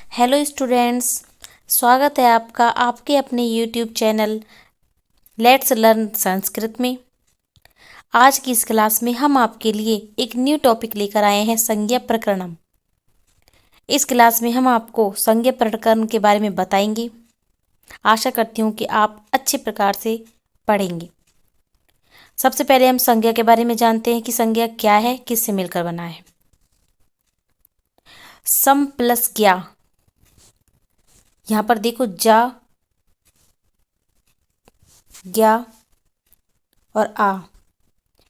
Hello students, स्वागत है आपका आपके अपने YouTube channel let's learn Sanskrit में। आज की इस क्लास में हम आपके लिए एक न्यू टॉपिक लेकर आए हैं, संज्ञा प्रकरणम। इस क्लास में हम आपको संज्ञा प्रकरण के बारे में बताएंगे। आशा करती हूँ कि आप अच्छे प्रकार से पढ़ेंगे। सबसे पहले हम संज्ञा के बारे में जानते हैं कि संज्ञा क्या है, किससे मिलकर बना है। सम प्लस ज्ञा, यहाँ पर देखो जा, ज्ञा और आ,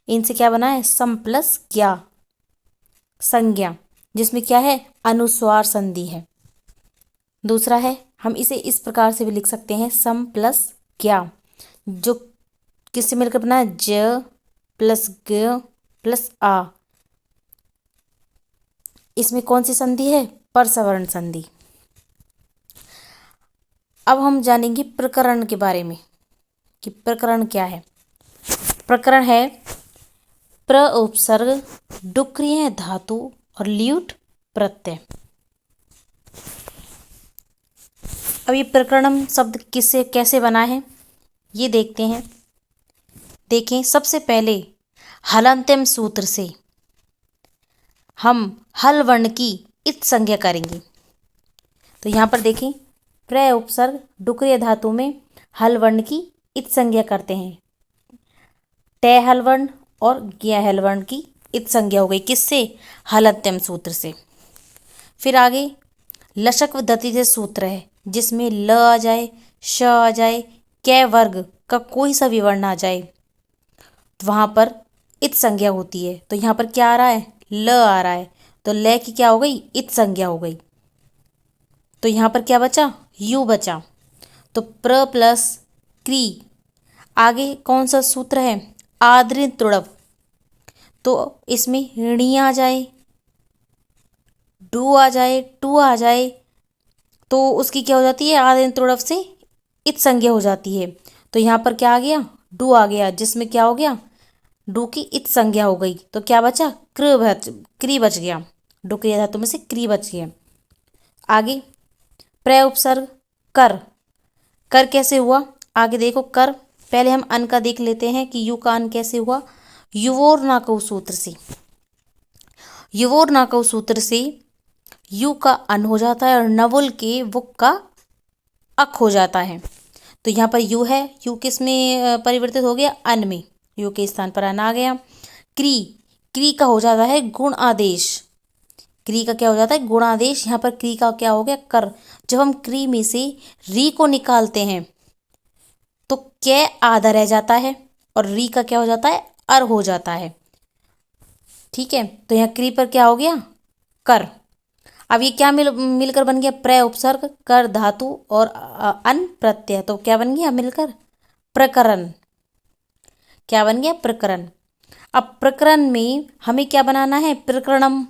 इनसे क्या बना है, सम प्लस ज्ञा संज्ञा, जिसमें क्या है, अनुस्वार संधि है। दूसरा है, हम इसे इस प्रकार से भी लिख सकते हैं, सम प्लस ज्ञा, जो किससे मिलकर बना है, ज प्लस ग प्लस आ। इसमें कौन सी संधि है, परसवर्ण संधि। अब हम जानेंगे प्रकरण के बारे में कि प्रकरण क्या है। प्रकरण है प्र उपसर्ग, डुक्रिय धातु और ल्यूट प्रत्यय। अब ये प्रकरणम शब्द किससे कैसे बना है ये देखते हैं। देखें, सबसे पहले हलंत्यम सूत्र से हम हल वर्ण की इत संज्ञा करेंगे। तो यहाँ पर देखें, प्र उपसर्ग डुक्रिय धातु में हल वर्ण की इत संज्ञा करते हैं। ट हल वर्ण और ज्ञ हल वर्ण की इत संज्ञा हो गई, किससे, हलंत्यम सूत्र से। फिर आगे लशक्व दतिज सूत्र है, जिसमें ल आ जाए, श आ जाए, कै वर्ग का कोई सा भी वर्ण आ जाए, तो वहाँ पर इत संज्ञा होती है। तो यहाँ पर क्या आ रहा है, ल आ रहा है, तो ल की क्या हो गई, इत संज्ञा हो गई। तो यहाँ पर क्या बचा, यू बचा। तो प्र प्लस क्री, आगे कौन सा सूत्र है, आदृत तुड़व, तो इसमें णी आ जाए, डू आ जाए, टू आ जाए, तो उसकी क्या हो जाती है, आदि तुड़व से इत संज्ञा हो जाती है। तो यहाँ पर क्या आ गया, डू आ गया, जिसमें क्या हो गया, डू की इत संज्ञा हो गई। तो क्या बचा, क्री बच गया, डुक्रिय धातु में से क्री बच गया। आगे प्र उपसर्ग कर, कर कैसे हुआ, आगे देखो कर, पहले हम अन का देख लेते हैं कि यू का अन कैसे हुआ। युवोर नाकौ सूत्र से, युवोर नाकौ सूत्र से यू का अन हो जाता है और नवुल के वुक का अक हो जाता है। तो यहाँ पर यू है, यू किस में परिवर्तित हो गया, अन में, यू के स्थान पर अन आ गया। क्री, क्री का हो जाता है गुण आदेश, क्री का क्या हो जाता है, गुण आदेश। यहाँ पर क्री का क्या हो गया, कर। जब हम क्री में से री को निकालते हैं तो कै आधा रह जाता है और री का क्या हो जाता है, अर हो जाता है। ठीक है, तो यहाँ क्री पर क्या हो गया, कर। अब ये क्या मिलकर बन गया, प्र उपसर्ग कर धातु और अन प्रत्यय, तो क्या बन गया मिलकर, प्रकरण। क्या बन गया, प्रकरण। अब प्रकरण में हमें क्या बनाना है, प्रकरणम।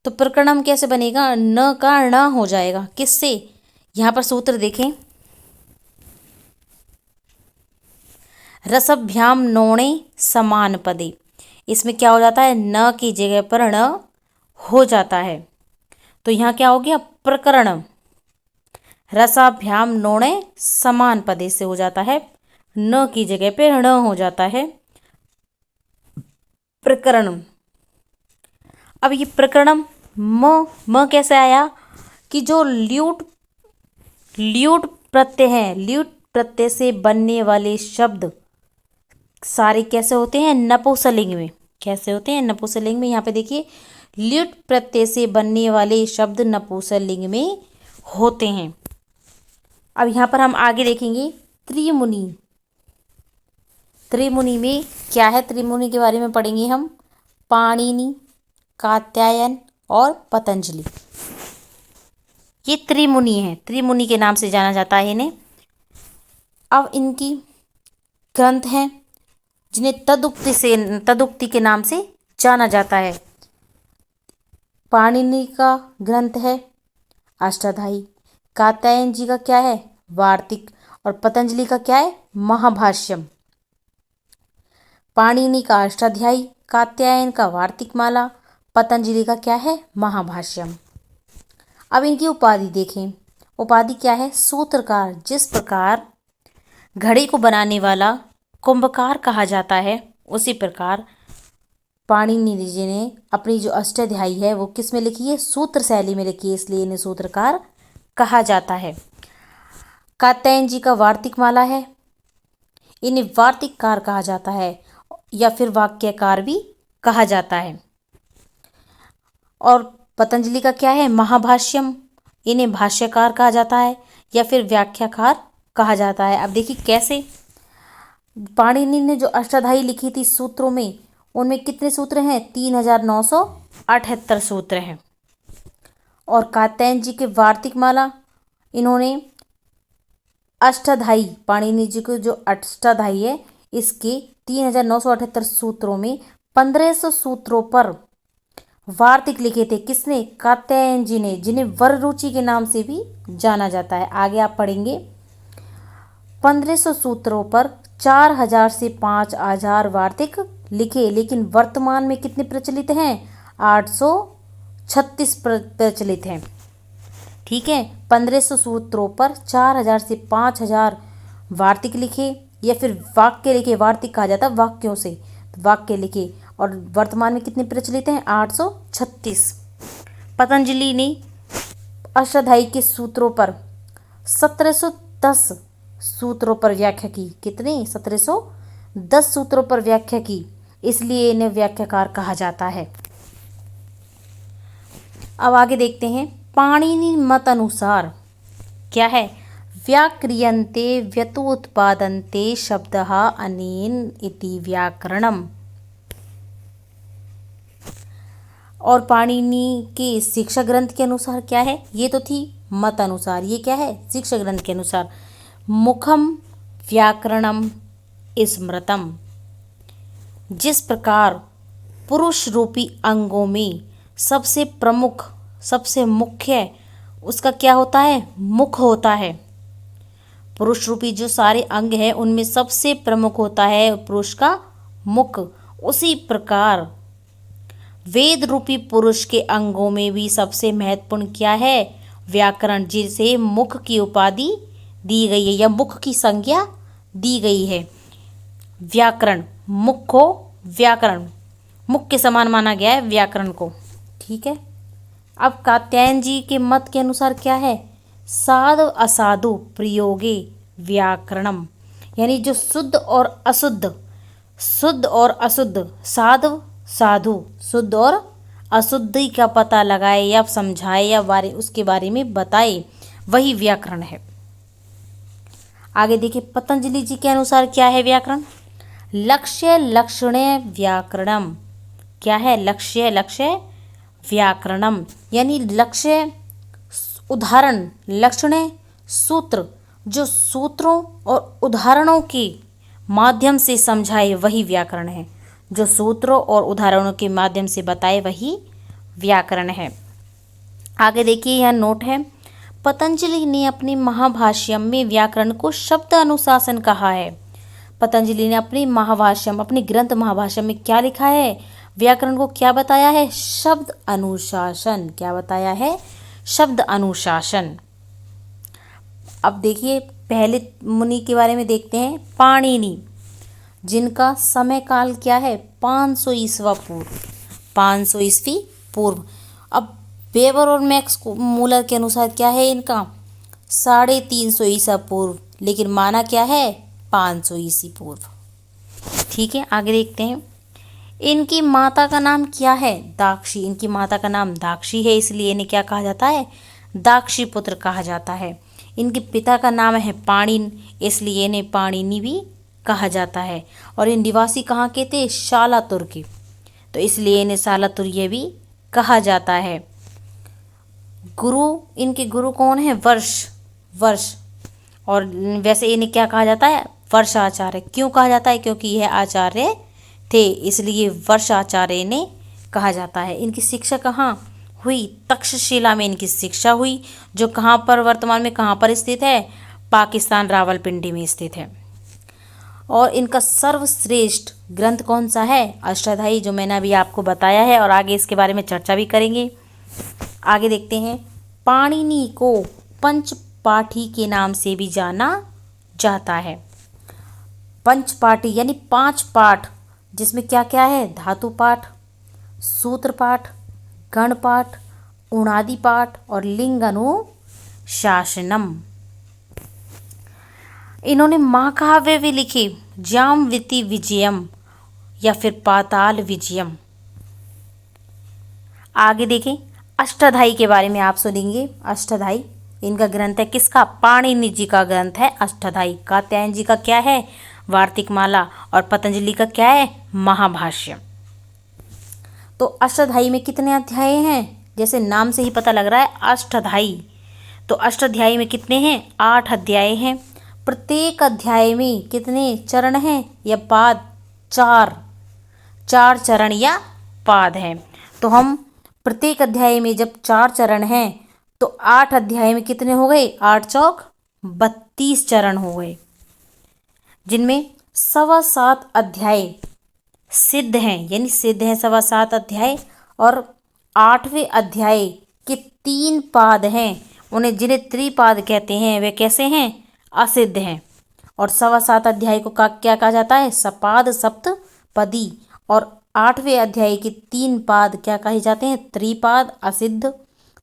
तो प्रकरणम कैसे बनेगा, न का ण हो जाएगा, किससे, यहाँ पर सूत्र देखें, रसभ्याम नोणे समान पदे। इसमें क्या हो जाता है, न की जगह पर ण हो जाता है। तो यहाँ क्या हो गया, प्रकरण, रसाभ्याम नोणे समान पदे से हो जाता है, न की जगह पे ण हो जाता है, प्रकरण। अब ये प्रकरणम म कैसे आया, कि जो ल्यूट ल्यूट प्रत्यय हैं, ल्यूट प्रत्यय से बनने वाले शब्द सारे कैसे होते हैं, नपुंसकलिंग में। कैसे होते हैं, नपुंसकलिंग में। यहाँ पे देखिए, ल्यूट प्रत्यय से बनने वाले शब्द नपुंसकलिंग में होते हैं। अब यहाँ पर हम आगे देखेंगे त्रिमुनि। त्रिमुनि में क्या है, त्रिमुनि के बारे में पढ़ेंगे हम, पाणिनि, कात्यायन और पतंजलि। ये त्रिमुनि है, त्रिमुनि के नाम से जाना जाता है इन्हें। अब इनकी ग्रंथ हैं जिन्हें तदुक्ति के नाम से जाना जाता है। पाणिनि का ग्रंथ है अष्टाध्यायी, कात्यायन जी का क्या है, वार्तिक, और पतंजलि का क्या है, महाभाष्यम। पाणिनि का अष्टाध्यायी, कात्यायन का वार्तिक माला, पतंजलि का क्या है, महाभाष्यम। अब इनकी उपाधि देखें। उपाधि क्या है? सूत्रकार। जिस प्रकार घड़ी को बनाने वाला कुंभकार कहा जाता है, उसी प्रकार पाणिनि जी ने अपनी जो अष्टाध्यायी है वो किस में लिखी है? सूत्र शैली में लिखी है, इसलिए इन्हें सूत्रकार कहा जाता है। कात्यायन जी का वार्तिक माला है, इन्हें वार्तिककार कहा जाता है या फिर वाक्यकार भी कहा जाता है। और पतंजलि का क्या है? महाभाष्यम, इन्हें भाष्यकार कहा जाता है या फिर व्याख्याकार कहा जाता है। अब देखिए कैसे। पाणिनि ने जो अष्टाध्यायी लिखी थी सूत्रों में, उनमें कितने सूत्र हैं? 3978 सूत्र हैं। और कात्यायन जी के वार्तिक माला, इन्होंने अष्टाध्यायी, पाणिनि जी को जो अष्टाध्यायी है इसके 3978 सूत्रों में 1500 सूत्रों पर वार्तिक लिखे थे। किसने? कात्यायन जी ने, जिन्हें वररुचि के नाम से भी जाना जाता है। आगे आप पढ़ेंगे। 1500 सूत्रों पर 4000 से 5000 वार्तिक लिखे, लेकिन वर्तमान में कितने प्रचलित हैं? 836 प्रचलित हैं। ठीक है, 1500 सूत्रों पर 4000 से 5000 वार्तिक लिखे या फिर वाक्य लिखे। वार्तिक कहा जाता है वाक्यों से, वाक्य लिखे। और वर्तमान में कितने प्रचलित हैं? 836। पतंजलि ने अष्टाध्यायी के सूत्रों पर 1710 सूत्रों पर व्याख्या की। कितने? 1710 सूत्रों पर व्याख्या की, इसलिए इन्हें व्याख्याकार कहा जाता है। अब आगे देखते हैं। पाणिनि मत अनुसार क्या है? व्याक्रियन्ते व्यतुत्पादन्ते शब्दः अनेन इति व्याकरणम। और पाणिनि के शिक्षा ग्रंथ के अनुसार क्या है? ये तो थी मत अनुसार, ये क्या है? शिक्षा ग्रंथ के अनुसार। मुखम व्याकरणम स्मृतम। जिस प्रकार पुरुष रूपी अंगों में सबसे प्रमुख, सबसे मुख्य उसका क्या होता है? मुख होता है। पुरुष रूपी जो सारे अंग हैं उनमें सबसे प्रमुख होता है पुरुष का मुख। उसी प्रकार वेद रूपी पुरुष के अंगों में भी सबसे महत्वपूर्ण क्या है? व्याकरण, जिसे मुख की उपाधि दी गई है या मुख की संज्ञा दी गई है। व्याकरण, मुख को व्याकरण, मुख के समान माना गया है व्याकरण को। ठीक है। अब कात्यायन जी के मत के अनुसार क्या है? साधु असाधु प्रयोगे व्याकरणम, यानी जो शुद्ध और अशुद्ध, शुद्ध और अशुद्ध, साधु साधु, शुद्ध और अशुद्धि का पता लगाए या समझाए या उसके बारे में बताए, वही व्याकरण है। आगे देखिए पतंजलि जी के अनुसार क्या है व्याकरण? लक्ष्य लक्षणे व्याकरणम। क्या है? लक्ष्य लक्ष्य व्याकरणम, यानी लक्ष्य उदाहरण, लक्षणे सूत्र, जो सूत्रों और उदाहरणों के माध्यम से समझाए वही व्याकरण है। जो सूत्रों और उदाहरणों के माध्यम से बताए वही व्याकरण है। आगे देखिए यहाँ नोट है। पतंजलि ने अपनी महाभाष्यम में व्याकरण को शब्द अनुशासन कहा है। पतंजलि ने अपनी महाभाष्यम, अपनी ग्रंथ महाभाष्यम में क्या लिखा है? व्याकरण को क्या बताया है? शब्द अनुशासन। क्या बताया है? शब्द अनुशासन। अब देखिए पहले मुनि के बारे में देखते हैं। पाणिनि, जिनका समय काल क्या है? 500 ईस्वा पूर्व, 500 ईस्वी पूर्व। अब वेबर और मैक्स मूलर के अनुसार क्या है इनका? 350 ईसा पूर्व, लेकिन माना क्या है? 500 ईसी पूर्व। ठीक है, आगे देखते हैं। इनकी माता का नाम क्या है? दाक्षी। इनकी माता का नाम दाक्षी है, इसलिए इन्हें क्या कहा जाता है? दाक्षी पुत्र कहा जाता है। इनके पिता का नाम है पाणिन, इसलिए इन्हें पाणिनि भी कहा जाता है। और इन निवासी कहाँ के थे? शालातुर के, तो इसलिए इन्हें शालातुर्य भी कहा जाता है। गुरु, इनके गुरु कौन है? वर्ष। और वैसे इन्हें क्या कहा जाता है? वर्षाचार्य। क्यों कहा जाता है? क्योंकि यह आचार्य थे, इसलिए वर्षाचार्य इन्हें कहा जाता है। इनकी शिक्षा कहाँ हुई? तक्षशिला में इनकी शिक्षा हुई, जो कहाँ पर वर्तमान में कहाँ पर स्थित है? पाकिस्तान, रावलपिंडी में स्थित है। और इनका सर्वश्रेष्ठ ग्रंथ कौन सा है? अष्टाध्यायी, जो मैंने अभी आपको बताया है, और आगे इसके बारे में चर्चा भी करेंगे। आगे देखते हैं। पाणिनि को पंचपाठी के नाम से भी जाना जाता है। पंचपाठी यानी 5 पाठ, जिसमें क्या क्या है? धातु पाठ, सूत्र पाठ, गण पाठ, उणादि पाठ और लिंग अनुशासनम। इन्होंने महाकाव्य भी लिखे, जामवती विजयम या फिर पाताल विजयम। आगे देखें, अष्टाध्यायी के बारे में आप सुनेंगे। अष्टाध्यायी इनका ग्रंथ है किसका? पाणिनि जी का ग्रंथ है अष्टाध्यायी। कात्यायन जी का क्या है? वार्तिक माला। और पतंजलि का क्या है? महाभाष्य। तो अष्टाध्यायी में कितने अध्याय हैं? जैसे नाम से ही पता लग रहा है अष्टाध्यायी, तो अष्टाध्यायी में कितने हैं? 8 अध्याय हैं। प्रत्येक अध्याय में कितने चरण हैं या पाद? 4 चरण या पाद हैं। तो हम प्रत्येक अध्याय में जब 4 चरण हैं तो 8 अध्याय में कितने हो गए? 8 चौक 32 चरण हो गए, जिनमें 7.25 अध्याय सिद्ध हैं, यानी सिद्ध हैं 7.25 अध्याय। और 8वें अध्याय के 3 पाद हैं, उन्हें जिन्हें त्रिपाद कहते हैं, वे कैसे हैं? असिद्ध हैं। और 7.25 अध्याय को क्या कहा जाता है? सपाद सप्तपदी। और 8वें अध्याय के 3 पाद क्या कहे जाते हैं? त्रिपाद असिद्ध,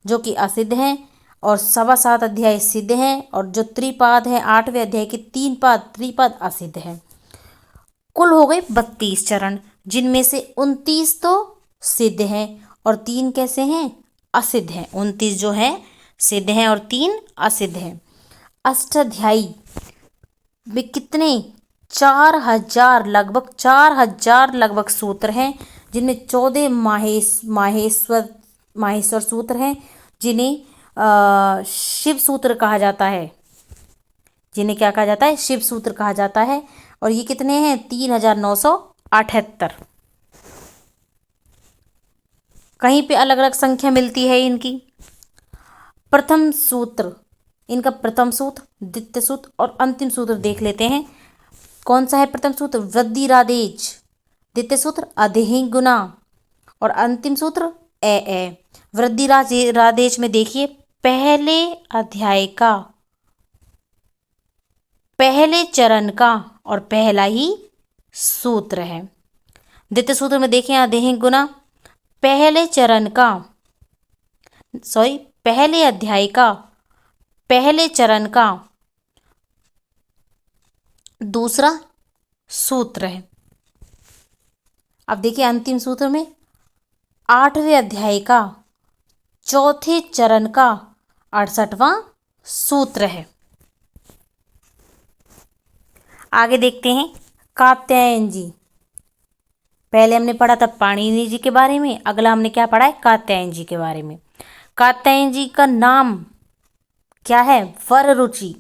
जो कि असिद्ध हैं। और 7.25 अध्याय सिद्ध हैं, और जो त्रिपाद है 8वें अध्याय के 3 पाद त्रिपाद असिद्ध हैं। कुल हो गए 32 चरण, जिनमें से 29 तो सिद्ध हैं और 3 कैसे हैं? असिद्ध हैं। 29 जो है सिद्ध हैं और 3 असिद्ध हैं। अष्टाध्यायी में कितने? 4,000 लगभग सूत्र हैं, जिनमें 14 माहेश्वर सूत्र हैं, जिन्हें शिव सूत्र कहा जाता है। जिन्हें क्या कहा जाता है? शिव सूत्र कहा जाता है। और ये कितने हैं? 3,978। कहीं पे अलग अलग संख्या मिलती है इनकी। प्रथम सूत्र, इनका प्रथम सूत्र, द्वितीय सूत्र और अंतिम सूत्र देख लेते हैं। कौन सा है प्रथम सूत्र? वृद्धिरादेश। द्वितीय सूत्र अधेहि गुना और अंतिम सूत्र ए। वृद्धिरादेश में देखिए, पहले अध्याय का पहले चरण का और पहला ही सूत्र है। द्वितीय सूत्र में देखें, अधेहि गुना पहले अध्याय का पहले चरण का दूसरा सूत्र है। अब देखिए अंतिम सूत्र में 8वें अध्याय का चौथे चरण का 68वां सूत्र है। आगे देखते हैं कात्यायन जी। पहले हमने पढ़ा था पाणिनि जी के बारे में, अगला हमने क्या पढ़ा है? कात्यायन जी के बारे में। कात्यायन जी का नाम क्या है? वररुचि।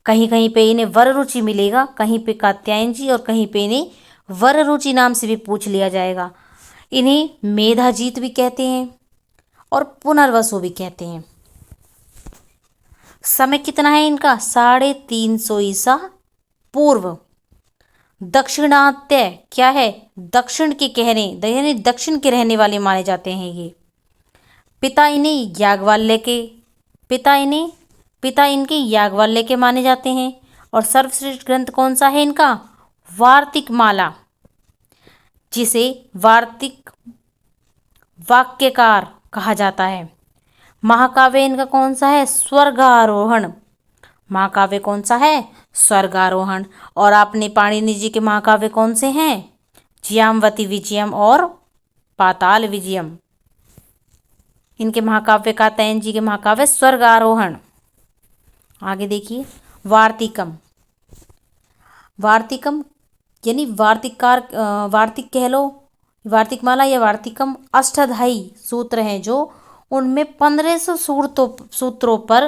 कहीं कहीं पे इन्हें वररुचि मिलेगा, कहीं पे कात्यायन जी और कहीं पे इन्हें वररुचि नाम से भी पूछ लिया जाएगा। इन्हें मेधाजीत भी कहते हैं और पुनर्वसु भी कहते हैं। समय कितना है इनका? 350 ईसा पूर्व। दक्षिणात्य क्या है? दक्षिण के यानी दक्षिण के रहने वाले माने जाते हैं ये। पिता इनके याज्ञवल्क्य के माने जाते हैं। और सर्वश्रेष्ठ ग्रंथ कौन सा है इनका? वार्तिक माला, जिसे वार्तिक वाक्यकार कहा जाता है। महाकाव्य इनका कौन सा है? स्वर्गारोहण। महाकाव्य कौन सा है? स्वर्गारोहण। और आपने पाणिनि जी के महाकाव्य कौन से हैं? जामवती विजयम और पाताल विजयम। इनके महाकाव्य कात्यायन जी के महाकाव्य स्वर्गारोहण। आगे देखिए वार्तिकम। वार्तिकम यानी वार्तिक कह लो, वार्तिक माला या वार्तिकम अष्टाध्यायी सूत्र हैं, जो उनमें 1500 सूत्रों पर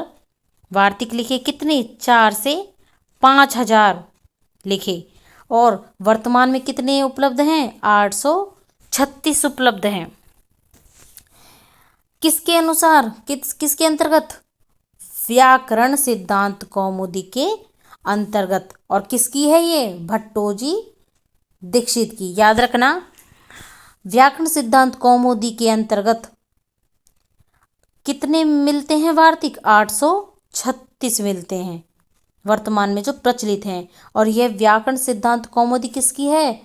वार्तिक लिखे। कितने? 4 से 5,000 लिखे। और वर्तमान में कितने उपलब्ध हैं? 836 उपलब्ध हैं। किसके अनुसार? किसके अंतर्गत? व्याकरण सिद्धांत कौमुदी के अंतर्गत। और किसकी है ये? भट्टोजी दीक्षित की। याद रखना, व्याकरण सिद्धांत कौमुदी के अंतर्गत कितने मिलते हैं वार्तिक? 836 मिलते हैं वर्तमान में जो प्रचलित हैं। और यह व्याकरण सिद्धांत कौमुदी किसकी है?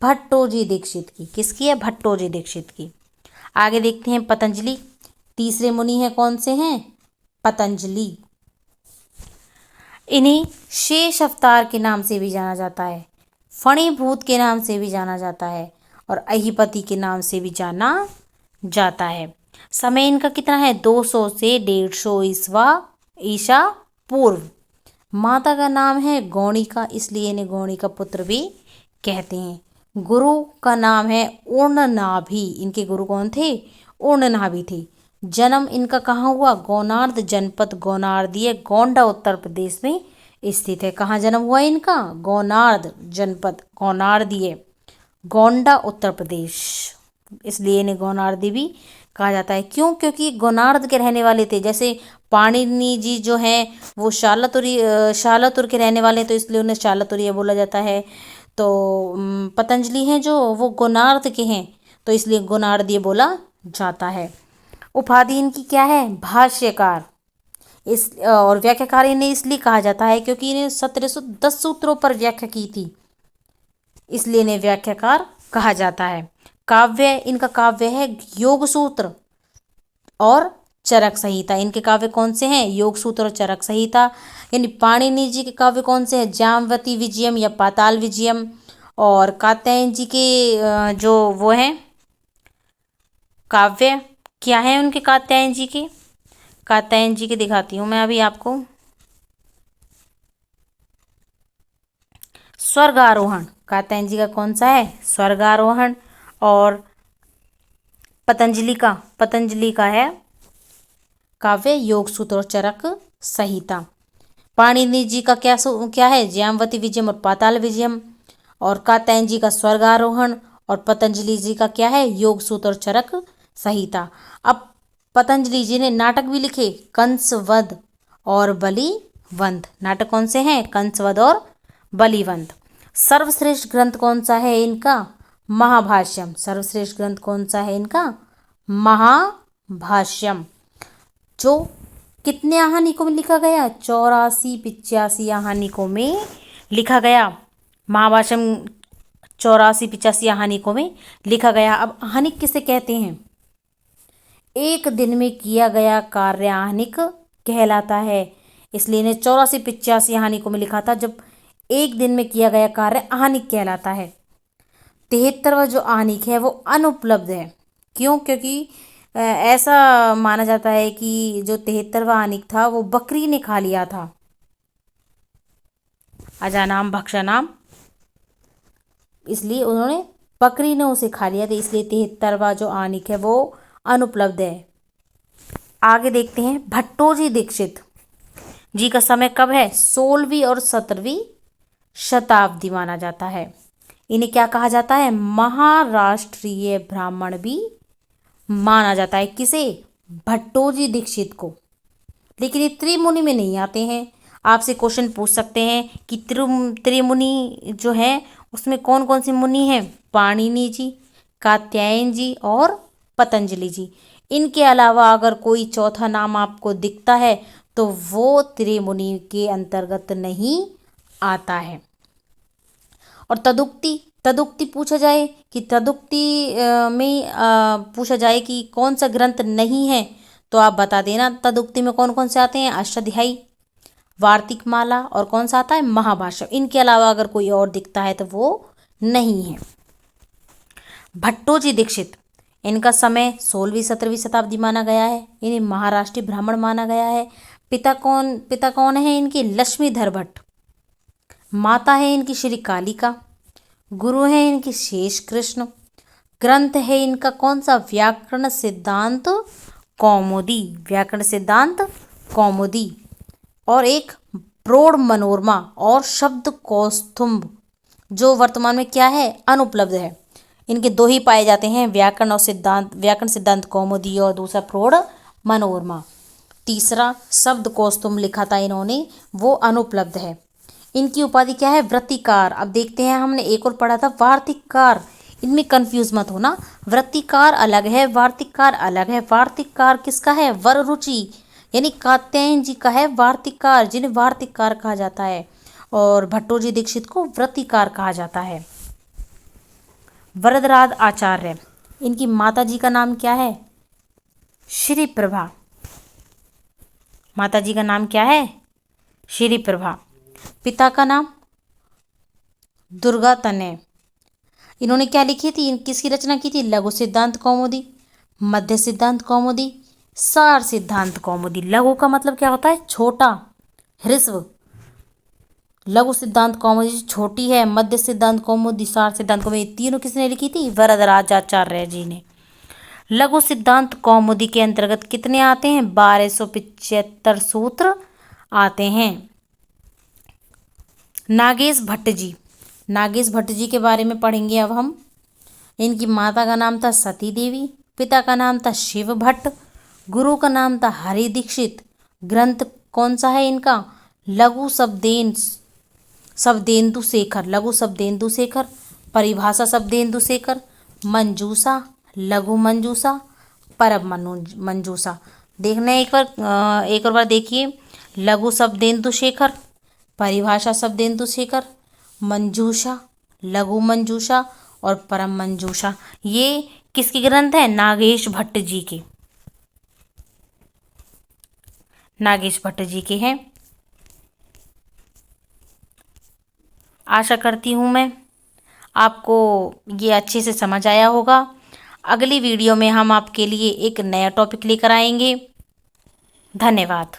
भट्टोजी दीक्षित की। किसकी है? भट्टोजी दीक्षित की। आगे देखते हैं पतंजलि। तीसरे मुनि हैं, कौन से हैं? पतंजलि। इन्हें शेष अवतार के नाम से भी जाना जाता है, फणीभूत के नाम से भी जाना जाता है और अहिपति के नाम से भी जाना जाता है। समय इनका कितना है? 200 से 150 ईसा पूर्व। माता का नाम है गौणिका, इसलिए इन्हें गौणिका पुत्र भी कहते हैं। गुरु का नाम है उर्णनाभि। इनके गुरु कौन थे? उर्णनाभि थे। जन्म इनका कहाँ हुआ? गौनार्द जनपद गौनार्दीय गोंडा उत्तर प्रदेश में स्थित है। कहाँ जन्म हुआ इनका? गौनार्द जनपद गौनार्दीय गोंडा उत्तर प्रदेश, इसलिए इन्हें गौनार्दी भी कहा जाता है। क्यों? क्योंकि गौनार्द के रहने वाले थे। जैसे पाणिनि जी जो हैं वो शालातुर के रहने वाले हैं, तो इसलिए उन्हें शालातुरीय बोला जाता है। तो पतंजलि हैं जो वो गौनार्द के हैं, तो इसलिए गौनार्दीय बोला जाता है। उपाधि इनकी क्या है? भाष्यकार। इस और व्याख्याकार इन्हें इसलिए कहा जाता है क्योंकि इन्हें 1710 सूत्रों पर व्याख्या की थी, इसलिए इन्हें व्याख्याकार कहा जाता है। काव्य इनका काव्य है योग सूत्र और चरक संहिता। इनके काव्य कौन से हैं? योग सूत्र और चरक संहिता। यानी पाणिनि जी के काव्य कौन से हैं? जामवती विजयम या पाताल विजयम। और कात्यायन जी के जो वो हैं काव्य, क्या है उनके? कात्यायन जी के, कात्यायन जी के दिखाती हूँ मैं अभी आपको। स्वर्गारोहण, कात्यायन जी का कौन सा है? स्वर्गारोहण। और पतंजलि का है काव्य योग सूत्र और चरक संहिता। पाणिनि जी का क्या है? जामवती विजयम और पाताल विजयम। और कात्यायन जी का स्वर्गारोहण और पतंजलि जी का क्या है? योग सूत्र और चरक संहिता। अब पतंजलि जी ने नाटक भी लिखे, कंसवध और बलिवंत। नाटक कौन से हैं? कंसवध और बलिवंत। सर्वश्रेष्ठ ग्रंथ कौन सा है इनका? महाभाष्यम। सर्वश्रेष्ठ ग्रंथ कौन सा है इनका? महाभाष्यम, जो कितने आहानिकों में लिखा गया? 84-85 आहानिकों में लिखा गया। महाभाष्यम 84-85 आहानिकों में लिखा गया। अब आहानिक किसे कहते हैं? एक दिन में किया गया कार्य आहानिक कहलाता है, इसलिए इन्हें 84-85 आहानिकों में लिखा था। जब एक दिन में किया गया कार्य आहानिक कहलाता है। 73वां जो आहानिक है वो अनुपलब्ध है। क्यों? क्योंकि ऐसा माना जाता है कि जो 73वां आहानिक था वो बकरी ने खा लिया था। अजानाम भक्षानाम, इसलिए उन्होंने बकरी ने उसे खा लिया था, इसलिए 73वां जो आहानिक है वो अनुपलब्ध है। आगे देखते हैं भट्टोजी दीक्षित जी का समय कब है? 16वीं और 17वीं शताब्दी माना जाता है। इन्हें क्या कहा जाता है? महाराष्ट्रीय ब्राह्मण भी माना जाता है। किसे? भट्टोजी दीक्षित को। लेकिन ये त्रिमुनि में नहीं आते हैं। आपसे क्वेश्चन पूछ सकते हैं कि त्रिमुनि जो है उसमें कौन कौन से मुनि हैं? पाणिनि जी, कात्यायन जी और पतंजलि जी। इनके अलावा अगर कोई चौथा नाम आपको दिखता है तो वो त्रिमुनि के अंतर्गत नहीं आता है। और तदुक्ति पूछा जाए कि में पूछा जाए कि कौन सा ग्रंथ नहीं है, तो आप बता देना तदुक्ति में कौन कौन से आते हैं? अष्टाध्यायी, वार्तिक माला और कौन सा आता है? महाभाष्य। इनके अलावा अगर कोई और दिखता है तो वो नहीं है। भट्टोजी दीक्षित, इनका समय 16वीं-17वीं शताब्दी माना गया है। इन्हें महाराष्ट्रीय ब्राह्मण माना गया है। पिता कौन है इनके? लक्ष्मीधर भट्ट। माता है इनकी श्री कालिका। गुरु है इनकी शेष कृष्ण। ग्रंथ है इनका कौन सा? व्याकरण सिद्धांत कौमुदी। व्याकरण सिद्धांत कौमुदी। और एक प्रौढ़ मनोरमा और शब्द कौस्तुभ, जो वर्तमान में क्या है? अनुपलब्ध है। इनके दो ही पाए जाते हैं, व्याकरण सिद्धांत कौमुदी और दूसरा प्रौढ़ मनोरमा। तीसरा शब्द कौस्तुभ लिखा था इन्होंने, वो अनुपलब्ध है। इनकी उपाधि क्या है? वृत्तिकार। अब देखते हैं, हमने एक और पढ़ा था वार्तिककार। इनमें कंफ्यूज मत होना। वृत्तिकार अलग है, वार्तिककार अलग है। वार्तिककार किसका है? वररुचि यानी कात्यायन जी का है वार्तिककार, जिन्हें वार्तिककार कहा जाता है, और भट्टोजी दीक्षित को वृत्तिकार कहा जाता है। वरदराज आचार्य, इनकी माता जी का नाम क्या है? श्री प्रभा। माता जी का नाम क्या है? श्री प्रभा। पिता का नाम? दुर्गा तनय। इन्होंने क्या लिखी थी? किसकी रचना की थी? लघु सिद्धांत कौमुदी, मध्य सिद्धांत कौमुदी, सार सिद्धांत कौमुदी। लघु का मतलब क्या होता है? छोटा, ह्रस्व। लघु सिद्धांत कौमुदी छोटी है, मध्य सिद्धांत कौमुदी, सार सिद्धांत कौमुदी, तीनों किसने लिखी थी? वरदराज आचार्य जी ने। लघु सिद्धांत कौमुदी के अंतर्गत कितने आते हैं? 1275 सूत्र आते हैं। नागेश भट्ट जी, नागेश भट्ट जी के बारे में पढ़ेंगे अब हम। इनकी माता का नाम था सती देवी, पिता का नाम था शिव भट्ट, गुरु का नाम था हरि दीक्षित। ग्रंथ कौन सा है इनका? लघु शब्देन्दु शेखर, लघु शब्देन्दु शेखर, परिभाषा शब्देन्दु शेखर, मंजूषा, लघु मंजूषा, परम मंजूषा। देखना एक और बार देखिए। लघु शब्देन्दु शेखर, परिभाषा शब्देन्दु शेखर, मंजूषा, लघु मंजूषा और परम मंजूषा। ये किसके ग्रंथ हैं? नागेश भट्ट जी के। नागेश भट्ट जी के हैं। आशा करती हूँ मैं आपको ये अच्छे से समझ आया होगा। अगली वीडियो में हम आपके लिए एक नया टॉपिक लेकर आएंगे। धन्यवाद।